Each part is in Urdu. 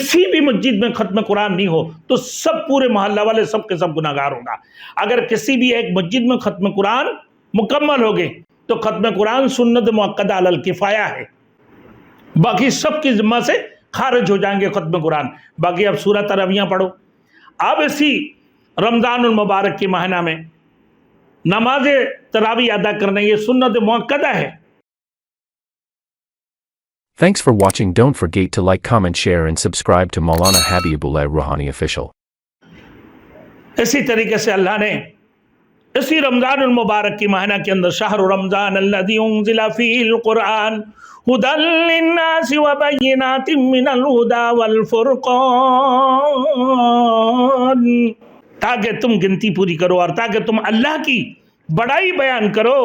کسی بھی مسجد میں ختم قرآن نہیں ہو تو سب پورے محلہ والے سب کے سب گناہگار ہوگا۔ اگر کسی بھی ایک مسجد میں ختم قرآن مکمل ہو گئے تو ختم قرآن سنت مؤکدہ علی الکفایہ ہے، باقی سب کی ذمہ سے خارج ہو جائیں گے ختم قرآن۔ باقی اب سورہ تراویح پڑھو۔ اب اسی رمضان المبارک کے مہینہ میں نماز تراویح ادا کرنا یہ سنت مؤکدہ ہے۔ Thanks for watching. Don't forget to like, comment, share and subscribe to Maulana Habibullah Rouhani Official. اسی طریقے سے اللہ نے اسی رمضان المبارک کی مہینہ کے اندر شہر رمضان الذی انزل فیہ القرآن ھدی للناس وبینات من الھدی والفرقان، تاکہ تم گنتی پوری کرو اور تاکہ تم اللہ کی بڑائی بیان کرو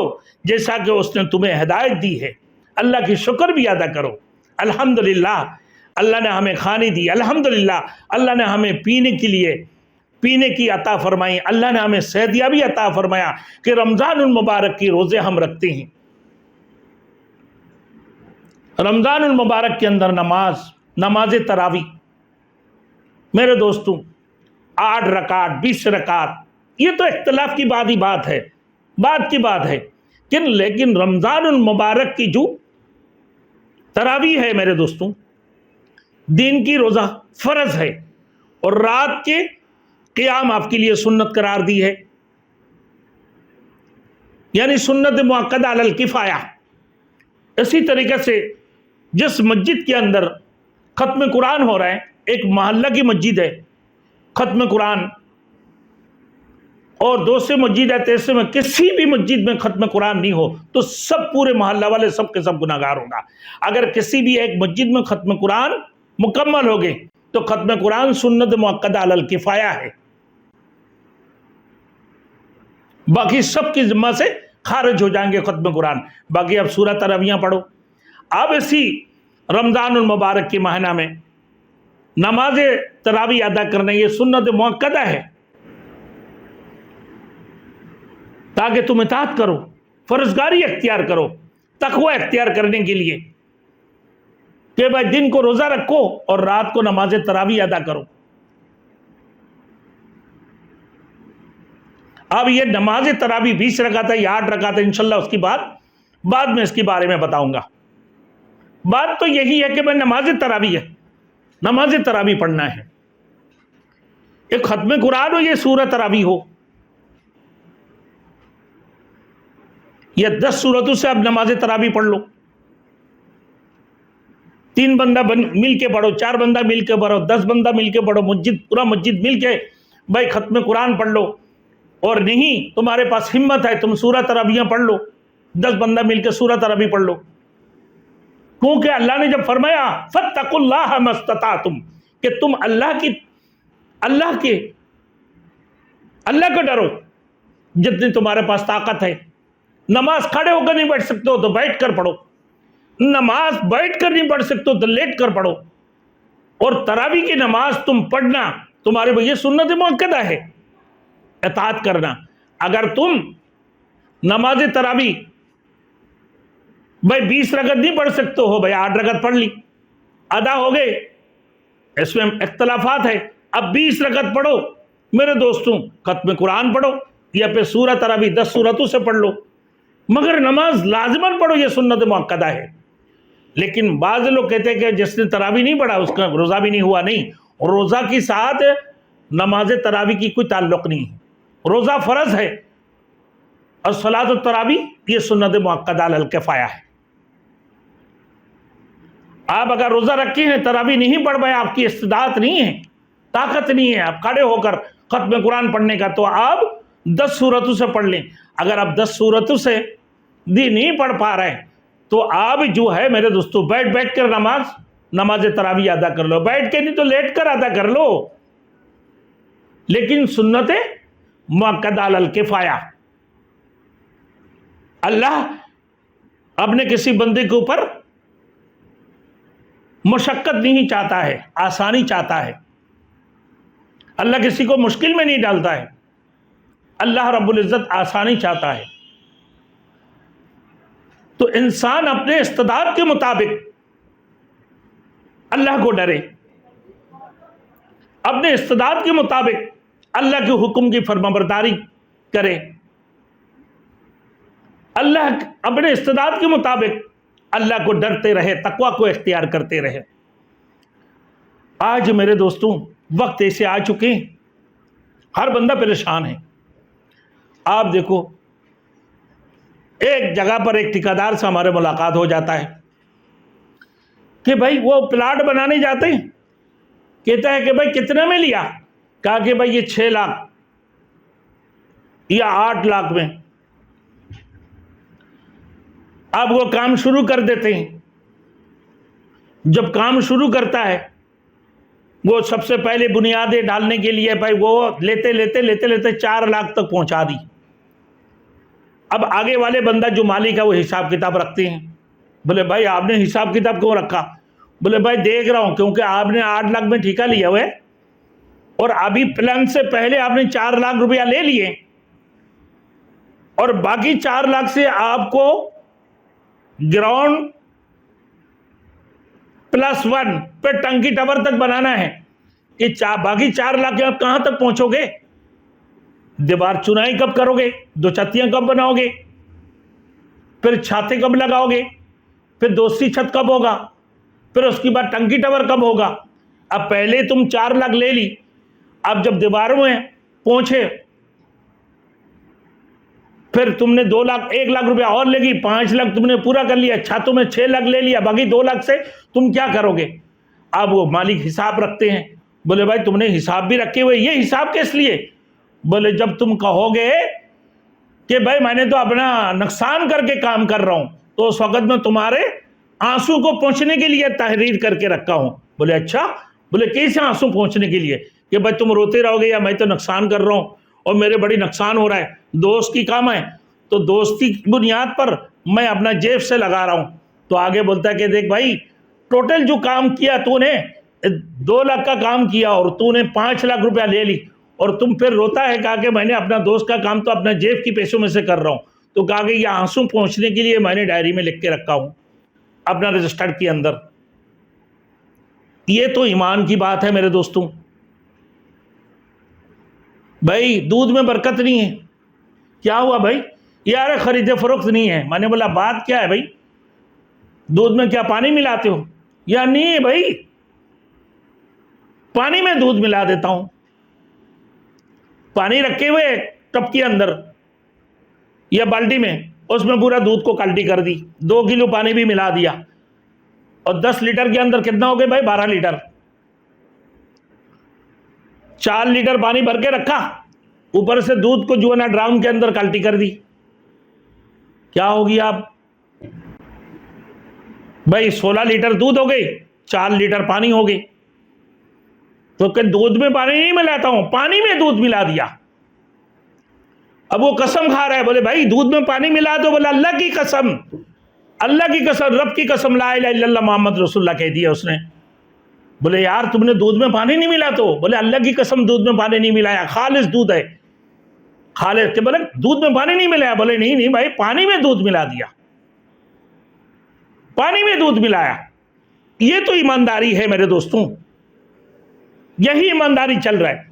جیسا کہ اس نے تمہیں ہدایت دی ہے، اللہ کی شکر بھی ادا کرو۔ الحمدللہ اللہ نے ہمیں کھانے دی، الحمدللہ اللہ نے ہمیں پینے کی عطا فرمائی، اللہ نے ہمیں صحتیابی عطا فرمایا کہ رمضان المبارک کی روزے ہم رکھتے ہیں۔ رمضان المبارک کے اندر نماز تراویح میرے دوستوں 8 رکعت 20 رکعت یہ تو اختلاف کی بات ہے لیکن رمضان المبارک کی جو تراویح ہے میرے دوستوں، دن کی روزہ فرض ہے اور رات کے قیام آپ کے لیے سنت قرار دی ہے، یعنی سنت مؤکدہ علی الکفایہ۔ اسی طریقے سے جس مسجد کے اندر ختم قرآن ہو رہا ہے، ایک محلہ کی مسجد ہے ختم قرآن، اور دوسری مسجد ہے تیسرے میں، کسی بھی مسجد میں ختم قرآن نہیں ہو تو سب پورے محلہ والے سب کے سب گناہگار ہوگا۔ اگر کسی بھی ایک مسجد میں ختم قرآن مکمل ہو گئے تو ختم قرآن سنت مؤکدہ علی الکفایہ ہے، باقی سب کی ذمہ سے خارج ہو جائیں گے ختم قرآن۔ باقی اب سورہ تراویح پڑھو۔ اب اسی رمضان المبارک کے مہینہ میں نماز تراویح ادا کرنا یہ سنت مؤکدہ ہے، تاکہ تم اطاعت کرو، فرزگاری اختیار کرو، تقوی اختیار کرنے کے لیے کہ بھائی دن کو روزہ رکھو اور رات کو نماز تراویح ادا کرو۔ اب یہ نماز تراویح 20 رکعت ہے یا 8 رکعت ہے، انشاءاللہ اس کی بعد میں اس کے بارے میں بتاؤں گا۔ بات تو یہی ہے کہ بھائی نماز تراویح ہے، نماز تراویح پڑھنا ہے، ایک ختم قرآن ہو یہ سورہ تراویح ہو، یہ 10 سورتوں سے اب نماز تراویح پڑھ لو، 3 بندہ مل کے پڑھو، 4 بندہ مل کے پڑھو، 10 بندہ مل کے پڑھو، پورا مسجد مل کے بھائی ختم قرآن پڑھ لو، اور نہیں تمہارے پاس ہمت ہے تم سورہ تراویح پڑھ لو، 10 بندہ مل کے سورہ تراویح پڑھ لو، کیونکہ اللہ نے جب فرمایا فاتقوا اللہ ما استطعتم کہ تم اللہ کو ڈرو جتنی تمہارے پاس طاقت ہے۔ نماز کھڑے ہو کر نہیں پڑھ سکتے ہو تو بیٹھ کر پڑھو، نماز بیٹھ کر نہیں پڑھ سکتے ہو تو لیٹ کر پڑھو، اور تراویح کی نماز تم پڑھنا تمہارے یہ سنت مؤکدہ ہے، اطاعت کرنا۔ اگر تم نماز تراویح بھائی 20 رکعت نہیں پڑھ سکتے ہو، بھائی 8 رکعت پڑھ لی، ادا ہو گئے، اس میں اختلافات ہے، اب 20 رکعت پڑھو میرے دوستوں، ختم قرآن پڑھو یا پھر سورہ تراویح 10 سورتوں سے پڑھ لو، مگر نماز لازماً پڑھو، یہ سنت مؤکدہ ہے۔ لیکن بعض لوگ کہتے ہیں کہ جس نے تراویح نہیں پڑھا اس کا روزہ بھی نہیں ہوا، نہیں، روزہ کی ساتھ نماز تراویح کی کوئی تعلق نہیں ہے، روزہ فرض ہے اور صلاۃ التراویح یہ سنت مؤکدہ علی الکفایہ ہے۔ آپ اگر روزہ رکھے ہیں تراویح نہیں پڑھ پائے، آپ کی استطاعت نہیں ہے، طاقت نہیں ہے آپ کھڑے ہو کر ختم قرآن پڑھنے کا، تو آپ 10 سورتوں سے پڑھ لیں۔ اگر آپ 10 سورتوں سے نہیں پڑھ پا رہے تو آپ جو ہے میرے دوستو بیٹھ کر نماز تراویح ادا کر لو، بیٹھ کے نہیں تو لیٹ کر ادا کر لو، لیکن سنت مؤکدہ علی الکفایہ۔ اللہ اپنے کسی بندے کے اوپر مشقت نہیں چاہتا ہے، آسانی چاہتا ہے، اللہ کسی کو مشکل میں نہیں ڈالتا ہے، اللہ رب العزت آسانی چاہتا ہے۔ تو انسان اپنے استعداد کے مطابق اللہ کو ڈرے، اپنے استعداد کے مطابق اللہ کے حکم کی فرمانبرداری کرے، اللہ اپنے استعداد کے مطابق اللہ کو ڈرتے رہے، تقوی کو اختیار کرتے رہے۔ آج میرے دوستوں وقت ایسے آ چکے ہیں، ہر بندہ پریشان ہے۔ آپ دیکھو ایک جگہ پر ایک ٹھیکیدار سے ہمارے ملاقات ہو جاتا ہے کہ بھائی وہ پلاٹ بنانے جاتے ہیں، کہتا ہے کہ بھائی کتنے میں لیا؟ کہا کہ بھائی یہ 6 لاکھ یا 8 لاکھ میں۔ اب وہ کام شروع کر دیتے ہیں۔ جب کام شروع کرتا ہے وہ سب سے پہلے بنیادیں ڈالنے کے لیے بھائی وہ لیتے 4 لاکھ تک پہنچا دی۔ اب آگے والے بندہ جو مالک ہے وہ حساب کتاب رکھتے ہیں۔ بولے بھائی آپ نے حساب کتاب کیوں رکھا؟ بولے بھائی دیکھ رہا ہوں کیونکہ آپ نے 8 لاکھ میں ٹھیکہ لیا ہوا ہے اور ابھی پلان سے پہلے آپ نے 4 لاکھ روپیہ لے لیے اور باقی 4 لاکھ سے آپ کو گراؤنڈ +1 پہ ٹنکی ٹاور تک بنانا ہے کہ باقی 4 لاکھ کے آپ کہاں تک پہنچو گے؟ دیوار چنائی کب کرو گے؟ 2 چھتیاں کب بناؤ گے؟ پھر چھاتیں کب لگاؤ گے؟ پھر دوسری چھت کب ہوگا؟ پھر اس کے بعد ٹنکی ٹاور کب ہوگا؟ اب پہلے تم 4 لاکھ لے لی، اب جب دیواروں میں پہنچے پھر تم نے 1 لاکھ روپیہ اور لے گی، 5 لاکھ تم نے پورا کر لیا، چھتوں میں 6 لاکھ لے لیا، باقی 2 لاکھ سے تم کیا کرو گے؟ اب وہ مالک حساب رکھتے ہیں۔ بولے بھائی تم نے حساب بھی رکھے ہوئے، یہ حساب کس لیے؟ بولے جب تم کہو گے کہ بھائی میں نے تو اپنا نقصان کر کے کام کر رہا ہوں تو اس وقت میں تمہارے آنسو کو پہنچنے کے لیے تحریر کر کے رکھا ہوں۔ بولے اچھا؟ بولے کیسے آنسو پہنچنے کے لیے؟ کہ بھائی تم روتے رہو گے یا میں تو نقصان کر رہا ہوں اور میرے بڑی نقصان ہو رہا ہے، دوست کی کام ہے تو دوستی کی بنیاد پر میں اپنا جیب سے لگا رہا ہوں۔ تو آگے بولتا ہے کہ دیکھ بھائی ٹوٹل جو کام کیا تو نے 2 لاکھ کا کام کیا اور تو نے 5 لاکھ روپیہ لے لی اور تم پھر روتا ہے کہا کہ میں نے اپنا دوست کا کام تو اپنا جیب کی پیسوں میں سے کر رہا ہوں۔ تو کہا کہ یہ آنسو پہنچنے کے لیے میں نے ڈائری میں لکھ کے رکھا ہوں اپنا رجسٹر کے اندر۔ یہ تو ایمان کی بات ہے میرے دوستوں۔ بھائی دودھ میں برکت نہیں ہے۔ کیا ہوا بھائی؟ یار خرید فروخت نہیں ہے۔ میں نے بولا بات کیا ہے بھائی؟ دودھ میں کیا پانی ملاتے ہو؟ یا نہیں ہے بھائی، پانی میں دودھ ملا دیتا ہوں۔ پانی رکھے ہوئے ٹب کے اندر یا بالٹی میں، اس میں پورا دودھ کو کالٹی کر دی، 2 کلو پانی بھی ملا دیا اور 10 لیٹر کے اندر کتنا ہو گئے بھائی؟ 12 لیٹر۔ 4 لیٹر پانی بھر کے رکھا، اوپر سے دودھ کو جو ہے نا ڈرام کے اندر کالٹی کر دی۔ کیا ہوگی آپ بھائی؟ 16 لیٹر دودھ ہو گئی، 4 لیٹر پانی ہو گئی۔ تو کہ دودھ میں پانی نہیں ملاتا ہوں، پانی میں دودھ ملا دیا۔ اب وہ قسم کھا رہا ہے، بولے بھائی دودھ میں پانی ملا دو۔ بولے اللہ کی قسم، اللہ کی قسم، رب کی قسم، لا الہ الا اللہ محمد رسول اللہ کہہ دیا اس نے۔ بولے یار تم نے دودھ میں پانی نہیں ملا تو؟ بولے اللہ کی قسم دودھ میں پانی نہیں ملایا، خالص دودھ ہے، خالص۔ کہ بولے دودھ میں پانی نہیں ملایا؟ بولے نہیں بھائی پانی میں دودھ ملا دیا، پانی میں دودھ ملایا۔ یہ تو ایمانداری ہے میرے دوستوں، یہی ایمانداری چل رہا ہے۔